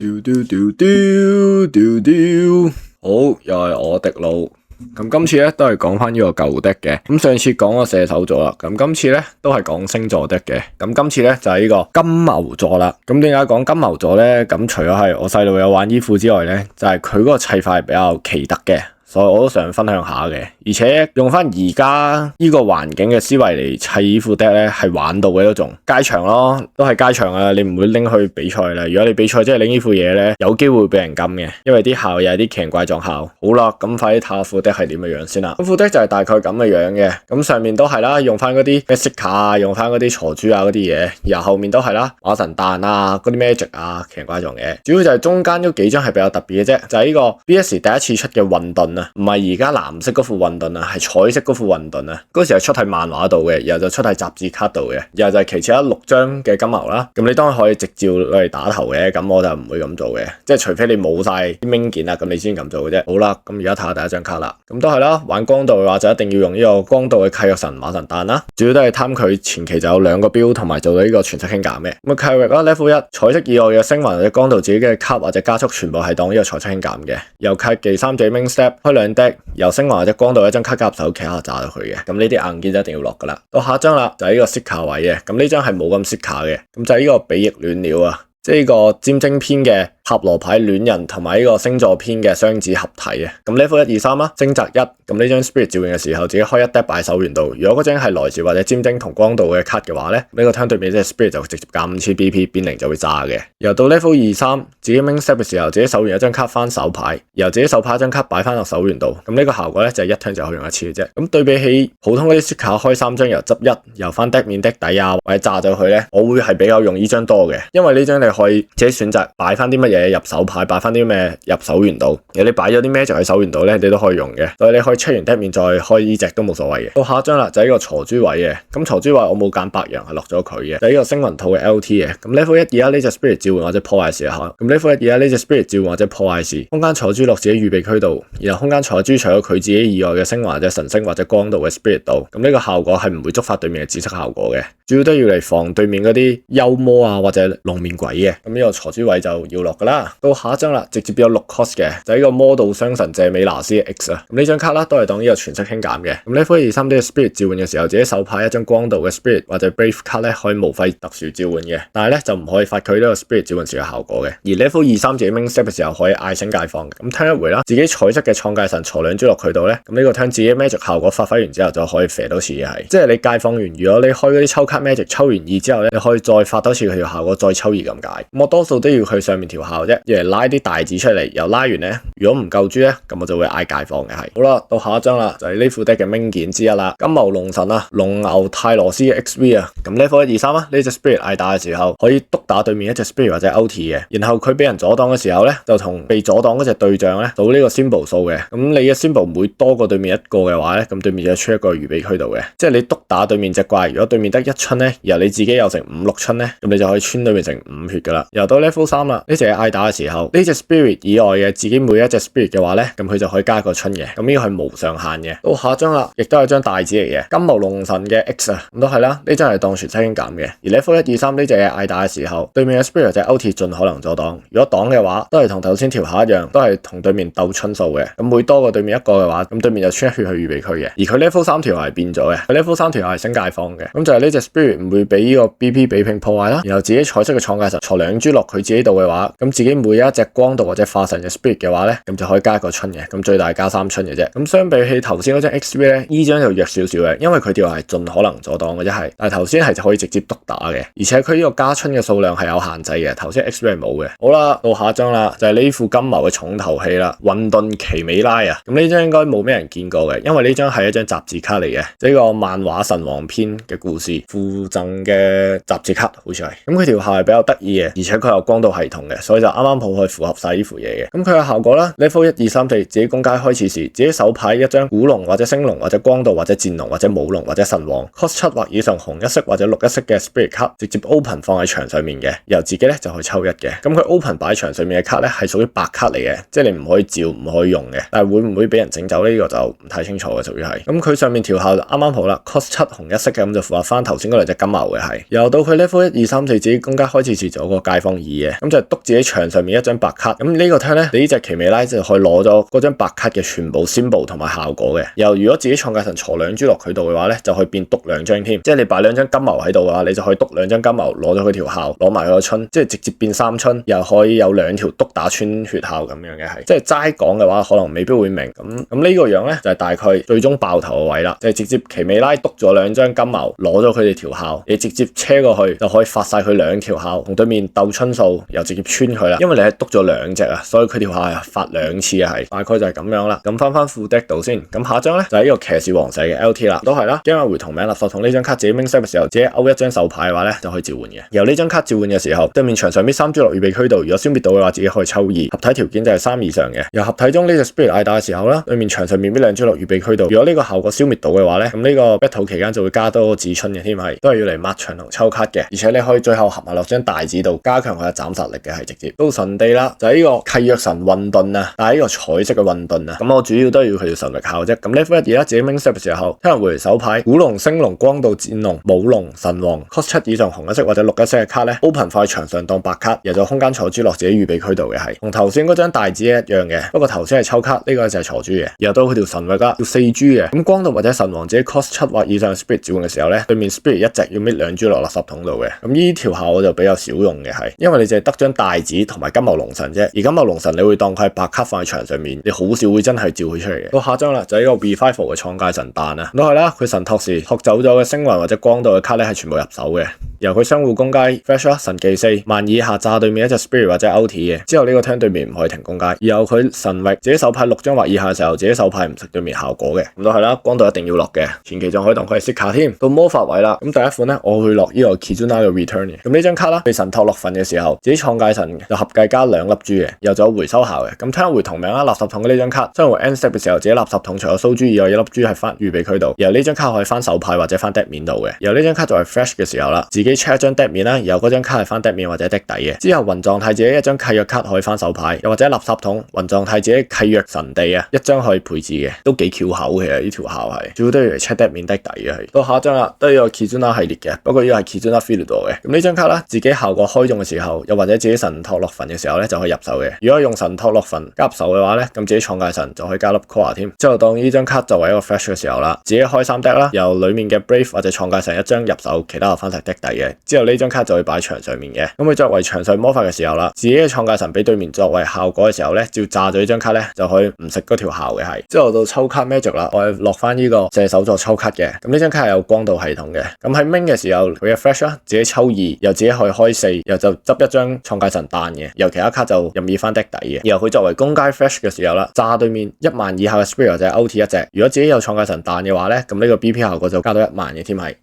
嘟嘟嘟嘟嘟嘟，好，又係我迪路。咁今次咧都係講翻呢個舊 deck 嘅。咁上次講個射手座啦，咁今次咧都係講星座 deck 嘅。咁今次咧就係呢個金牛座啦。咁點解講金牛座咧？咁除咗係我細路有玩依附之外咧，就係佢嗰個砌法係比較奇特嘅。所以我都想分享下嘅，而且用翻而家呢個環境嘅思維嚟砌依副 deck 咧，係玩到嘅嗰種街場咯，都係街場啊！你唔會拎去比賽啦。如果你比賽即係拎呢副嘢咧，有機會俾人禁嘅，因為啲效又係啲奇形怪狀效。好啦，咁快啲睇下副 deck 係點嘅樣先啦。咁副 deck 就係大概咁嘅樣嘅，咁上面都係啦，用翻嗰啲咩色卡啊，用翻嗰啲鋤珠啊嗰啲嘢，然後後面都係啦，馬神蛋啊，嗰啲 magic 啊，奇形怪狀嘅。主要就係中間嗰幾張係比較特別嘅啫，就係呢個 BS 第一次出嘅混沌啊，唔係而家藍色嗰副混沌啊，係彩色嗰副混沌啊。嗰時係出喺漫畫度嘅，然後就出喺雜誌卡度嘅，然後就係其次有6張嘅金牛啦。咁你當然可以直接攞嚟打頭嘅，咁我就唔會咁做嘅，即係除非你冇晒啲兵件啦，咁你先咁做嘅啫。好啦，咁而家睇下第一張卡啦，咁都係啦，玩光道嘅話就一定要用呢個光道嘅契約神馬神蛋啦，主要都係貪佢前期就有2個標同埋做到呢個全息輕減嘅。咁契約啦 level 1彩色以外嘅星雲或者光道自己嘅卡或者加速全部係當呢個彩色輕減嘅。由契技3隻 main step 開2 deck，由星雲或者光道一張卡加入手企下炸到佢嘅。咁呢啲硬件就一定要落噶啦。到下一張啦，就係呢個色卡位嘅。咁呢張係冇咁色卡嘅，咁就係呢個比翼戀鳥啊，即係呢個占星篇嘅塔羅牌戀人同埋呢個星座篇嘅雙子合體嘅。咁 level 1、2、3啦，星澤1。咁呢張 spirit 召喚嘅時候，自己開1 deck 擺手原度。如果嗰張係來自或者占星同光道嘅卡嘅話咧，呢個 turn 對面即係 spirit 就直接減5000 BP 變0就會炸嘅。由到 level 2、3，自己 main step 嘅時候，自己手完一張卡翻手牌，由自己手牌一張卡擺翻落手原度。咁呢個效果咧就係1 turn 就可以用1次嘅啫。咁對比起普通嗰啲 stick 卡開3張由執1，由翻 deck 面 deck 底啊或者炸咗佢咧，我會係比較用呢張多嘅，因為呢張你可以自己選擇擺翻啲乜嘢入手牌，擺翻啲咩入手原度。如果你擺咗啲咩就喺手原度咧，你都可以用嘅。所以你可以出完 deck 面再開呢隻都冇所謂嘅。到下一張啦，就係呢個鋤珠位嘅。咁鋤珠位我冇揀白羊，係落咗佢嘅。就係呢個星雲兔嘅 LT 嘅。咁 level 1而家呢隻 spirit 召喚或者破壞時啊，咁 level 1而家呢隻 spirit 召喚或者破壞時，空間鋤珠落自己預備區度，然後空間鋤珠除咗佢自己以外嘅星雲或者神星或者光道嘅 spirit 度，咁呢個效果係唔會觸發對面嘅紫色效果嘅，主要都要嚟防對面嗰啲幽魔啊或者龍面鬼嘅。咁呢個鋤珠位就要落噶啦。到下一張啦，直接有6 cost 嘅，就係呢個魔道雙神謝美拿斯 X 啊。咁呢張卡啦都係當呢個全息輕減嘅。咁 level 1、2、3呢個 spirit 召喚嘅時候，自己手牌一張光道嘅 spirit 或者 brave 卡咧可以無費特殊召喚嘅，但係咧就唔可以發佢呢個 spirit 召喚時嘅效果嘅。而 level 2、3自己 main step 嘅時候可以嗌醒解放嘅。咁 turn 一回啦，自己彩色嘅創界神鋤2珠落佢度咧，咁呢個 turn 自己 magic 效果發揮完之後就可以射多次嘅係，即係你解放完，如果你開嗰啲抽卡 magic 抽完2之後咧，你可以再發多次佢條效果，再抽2咁解。咁我多數都要去上面條效啫，要嚟拉啲大字出嚟，又拉完咧，如果唔夠豬咧，咁我就會嗌解放嘅係。好啦，到下一張啦，就係呢副 deck 嘅名件之一啦，金牛龍神啊，龍牛泰羅斯 XV 啊。咁 level 1、2、3啊，呢隻 spirit 嗌打嘅時候可以督打對面一隻 spirit 或者 OT 嘅，然後佢俾人阻擋嘅時候咧，就同被阻擋嗰隻對象咧賭呢個 symbol 數嘅。咁你嘅 symbol 每多過對面一個嘅話咧，咁對面就出一個預備區度嘅，即係你督打對面隻怪，如果對面得1春咧，然後你自己有成5、6春咧，咁你就可以穿對面成5血噶啦。由到 level 3啦，呢隻嗌打嘅時候，呢隻 spirit 以外嘅自己每一隻 spirit 嘅話咧，咁佢就可以加1個春嘅。咁呢個係無上限嘅。到下一張啦，亦都係張大字嚟嘅，金牛龍神嘅 X 啊，咁都係啦，呢張係當全息輕減嘅。而 level 1、2、3呢隻嘢嗌打嘅時候，對面嘅 spirit 就 OT 盡可能阻擋，如果擋嘅話，都係同頭先條下一樣，都係同對面鬥春數嘅。咁每多過對面一個嘅話，咁對面就穿1血去預備區嘅。而佢 level 3條係變咗嘅，佢 level 3條係升解放嘅。咁就係呢隻 spirit 唔會俾呢個 BP 比拼破壞啦，然後自己彩色嘅創界神鋤2珠落佢自己度嘅話，咁自己每一隻光道或者化神嘅 spirit 嘅話咧，咁就可以加1個春嘅，咁最大加3春嘅啫。咁相比起頭先嗰張 XV 咧，呢張就弱少少嘅，因為佢條係盡可能阻擋嘅啫係，但係頭先係就可以直接督打嘅，而且佢呢個加春嘅數量係有限制嘅，頭先 XV 係冇嘅。好啦，到下一張啦，就係呢副金牛嘅重頭戲啦，混沌奇美拉啊。咁呢張應該冇咩人見過嘅，因為呢張係一張雜誌卡嚟嘅，呢個漫畫神王篇嘅故事附贈嘅雜誌卡，好似係。咁佢條效係比較得意嘅，而且佢有光道系統嘅，所以就啱啱好去符合晒呢副嘢嘅。咁佢嘅效果啦，啦 ，level 1、2、3、4自己公階開始時，自己手牌一張古龍或者星龍或者光道或者戰龍或者武龍或者神王 ，cost 7或以上紅一色或者綠一色嘅 spirit 卡，直接 open 放喺牆上面嘅，由自己咧就去抽一嘅。咁佢 open 擺喺牆上面嘅卡咧係屬於白卡嚟嘅，即係你唔可以照唔可以用嘅。但係會唔會俾人整走呢？呢個就唔太清楚嘅，屬於係。咁佢上面調校啱啱好啦 ，cost 7紅一色嘅，咁就符合翻頭先嗰兩隻金牛嘅係。由到佢 level 1、2、3、4自己公階開始時就有個街坊2嘅，咁就督自己牆上面一張白卡。咁呢個 turn 咧，你呢隻奇美拉就可以攞咗嗰張白卡嘅全部 symbol 同埋效果嘅。又如果自己創界神坐兩豬落佢度嘅話咧，就可以變督兩張添。即係你擺兩張金牛喺度嘅話，你就可以督兩張金牛，攞咗佢條效，攞埋佢個春，即係直接變3春，又可以有2條督打穿血效咁樣嘅係。即係齋講嘅話，可能未必會明。咁呢個樣咧就係大概最終爆頭嘅位啦，就係直接奇美拉督咗2張金牛，攞咗佢哋條效，你直接車過去就可以發晒佢2條效，同對面鬥春數，又直接穿佢啦。因為你係督咗2隻啊，所以佢條效係發2次啊，係大概就係咁樣啦。咁翻副 deck 度先，咁下一張咧就係呢個騎士王社嘅 LT 啦，都係啦。game 回同名垃圾桶呢張卡自己 main step 嘅時候，自己勾一張手牌嘅話咧就可以召喚嘅。由呢張卡召喚嘅時候，對面牆上邊3豬落預備區度，如果消滅到嘅話，自己可以抽2，合體條件就係3以上嘅。由合體中呢隻 spirit 嗌打嘅時候啦，對面牆上面邊2豬落預備區度，如果呢個效果消滅到嘅話咧，咁呢個 battle 期間就會加多個紫春嘅添，係都係要嚟抹牆同抽卡嘅。而且你可以最後合埋落張大紙度，加強佢嘅斬殺力嘅，係直接。到神地啦，就係呢個契約神混沌啊，但係呢個彩色嘅混沌啊。咁我主要都係要佢條神力效啫。咁 level 1而家自己 main step 嘅時候，聽日回手牌古龍、星龍、光道、戰龍、武龍、神王 cost 7以上紅一色或者綠一色嘅卡咧 open 放喺牆上當白卡，由咗空間坐豬落自己預備區度嘅，係同頭先嗰張大紙一樣嘅。不過頭先係抽卡，呢個就係坐豬嘅。然後到佢條神域啦，要4豬嘅。咁光道或者神王自己 cost 7或以上 spirit 召喚嘅時候咧，對面 spirit 一隻要搣2豬落垃圾桶度嘅。咁呢條效我就比較少用嘅，係因為你淨係得張大紙同埋金牛龍神啫。而金牛龍神你會當佢係白卡放喺牆上面，你好少會真係召佢出嚟嘅。到下張啦，就係呢個 revival 嘅創界神彈啊，都係啦。佢神托時學走咗嘅星雲或者光道嘅卡咧係全部入手嘅。由佢相互攻階 fresh 啦，神技4萬以下炸對面一隻 spirit 或者 OT 嘅，之後呢個 turn 對面唔可以停攻階。然後佢神域自己手牌6張或以下嘅時候，自己手牌唔食對面效果嘅，咁都係啦。光道一定要落嘅，前期仲可以當佢係色卡添。到魔法位啦，咁第一款咧我會落呢個 Kizuna 嘅 return 嘅。咁呢張卡啦，被神托落份嘅時候，自己創界神就合計加2粒珠嘅，又仲有回收效嘅。咁 turn 回同名啦，垃圾桶嘅呢張卡，將回 end step 嘅時候，自己垃圾桶除咗蘇珠以外，1粒珠係翻預備區度。然後呢張卡可以翻手牌或者翻 deck 面度嘅。然後呢張卡就係 fresh 嘅時候啦，自己 check 一張 deck 面。然後嗰張卡係翻 deck 面或者 deck 底嘅，之後雲狀態自己一張契約卡可以翻手牌，又或者垃圾桶雲狀態自己契約神地啊，一張可以配置嘅，都幾翹口嘅呢條效係，主要都要嚟 check deck 面 deck 底嘅係。到下一張啦，都係個 Kizuna 系列嘅，不過呢個係 Kizuna Fiddle 嘅。咁呢張卡啦，自己效果開中嘅時候，又或者自己神托落份嘅時候咧，就可以入手嘅。如果用神托落份加入手嘅話咧，咁自己創界神就可以加粒 core 添。之後當呢張卡作為一個 fresh 嘅時候啦，自己開3 deck 啦，由裏面嘅 brave 或者創界神一張入手，其他就翻晒 deck 底嘅。之後呢張卡就會擺牆上面嘅，咁佢作為牆上魔法嘅時候啦，自己嘅創界神俾對面作為效果嘅時候咧，只要炸咗呢張卡咧，就可以唔食嗰條效嘅係。之後到抽卡 magic 啦，我係落翻呢個射手座抽卡嘅。咁呢張卡係有光道系統嘅。咁喺 main 嘅時候佢嘅 fresh 啦，自己抽2，又自己可以開4，又就執一張創界神彈嘅，由其他卡就任意翻 deck 底嘅。然後佢作為攻階 fresh 嘅時候啦，炸對面1萬以下嘅 spirit 或者 OT 一隻，如果自己有創界神彈嘅話咧，咁呢個 BP 效果就加到1萬嘅添係。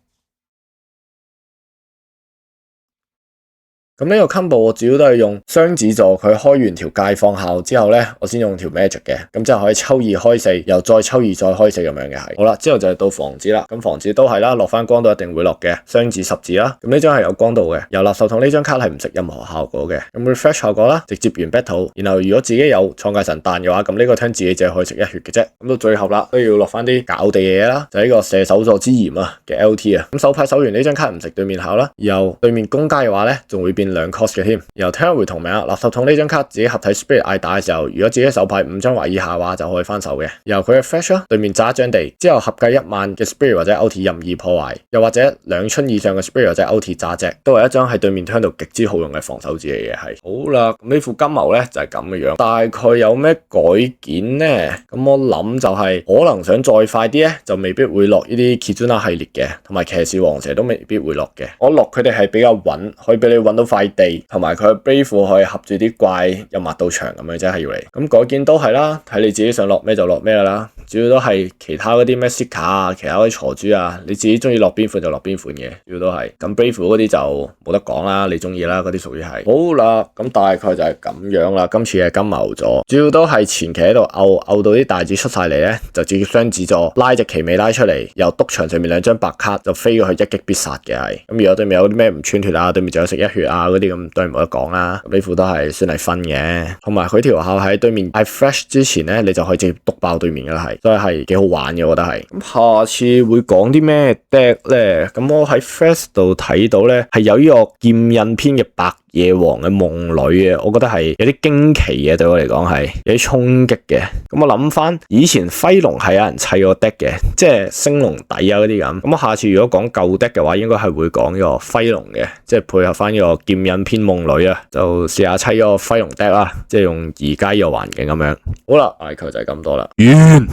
咁呢個 combo 我主要都係用雙子座，佢開完條界放效之後咧，我先用條 magic 嘅，咁之後可以抽2開4，又再抽2再開4咁樣嘅係。好啦，之後就係到防止啦，咁防止都係啦，落翻光道一定會落嘅，雙子10字啦。咁呢張係有光道嘅，由垃圾桶呢張卡係唔食任何效果嘅。咁 refresh 效果啦，直接完 battle。然後如果自己有創界神彈嘅話，咁呢個 turn 自己就可以食1血嘅啫。咁到最後啦，都要落翻啲搞地嘢啦，就係呢個射手座之炎啊嘅 LT 啊。咁手牌守完呢張卡唔食對面效啦，然後對面攻階嘅話咧，仲會變2 cost 嘅添。由 turn 回同名垃圾桶呢張卡自己合體 spirit 嗌打嘅時候，如果自己手牌5張或以下嘅話，就可以翻手嘅。由佢嘅 fresh 啦，對面炸一張地之後合計1萬嘅 spirit 或者 OT 任意破壞，又或者2春以上嘅 spirit 或者 OT 炸隻，都係一張喺對面 turn 度極之好用嘅防守字嚟嘅係。好啦，咁呢副金牛咧就係咁嘅樣，大概有咩改件呢？咁我諗就係可能想再快啲咧，就未必會落呢啲 Kizuna 系列嘅，同埋騎士王蛇都未必會落嘅。我落佢哋係比較穩，可以俾你揾到塊地，同埋佢 Brave 可以合住啲怪又抹到牆咁樣，真係要嚟。咁改件都係啦，睇你自己想落咩就落咩啦。主要都係其他嗰啲咩 Seeker 啊，其他嗰啲鋤豬啊，你自己中意落邊款就落邊款嘅，主要都係。咁 Brave 嗰啲就冇得講啦，你中意啦，嗰啲屬於係。好啦，咁大概就係咁樣啦。今次嘅金牛座，主要都係前期喺度漚到啲大字出晒嚟咧，就直接雙子座拉隻奇美拉出嚟，由督場上面2張白卡就飛過去一擊必殺嘅係。咁如果對面有啲咩唔穿血啊，對面仲有食一血啊嗰啲咁，當然冇得講啦。呢副都係算係分嘅，同埋佢條效喺對面嗌 Flash 之前咧，你就可以直接督爆對面嘅啦係。所以係幾好玩嘅，我覺得係。咁下次會講啲咩 deck 咧？咁我喺 Flash 度睇到咧，係有呢個劍印篇嘅白夜王嘅夢女嘅，我覺得係有啲驚奇嘅，對我嚟講係有啲衝擊嘅。咁我諗翻以前輝龍係有人砌過 deck 嘅，即係升龍底啊嗰啲咁。咁我下次如果講舊 deck 嘅話，應該係會講呢個輝龍嘅，即係配合翻呢個劍印篇夢女啊，就試下砌個輝龍 deck 啦，即係用而家呢個環境咁樣。好啦，大概就係咁多啦。完。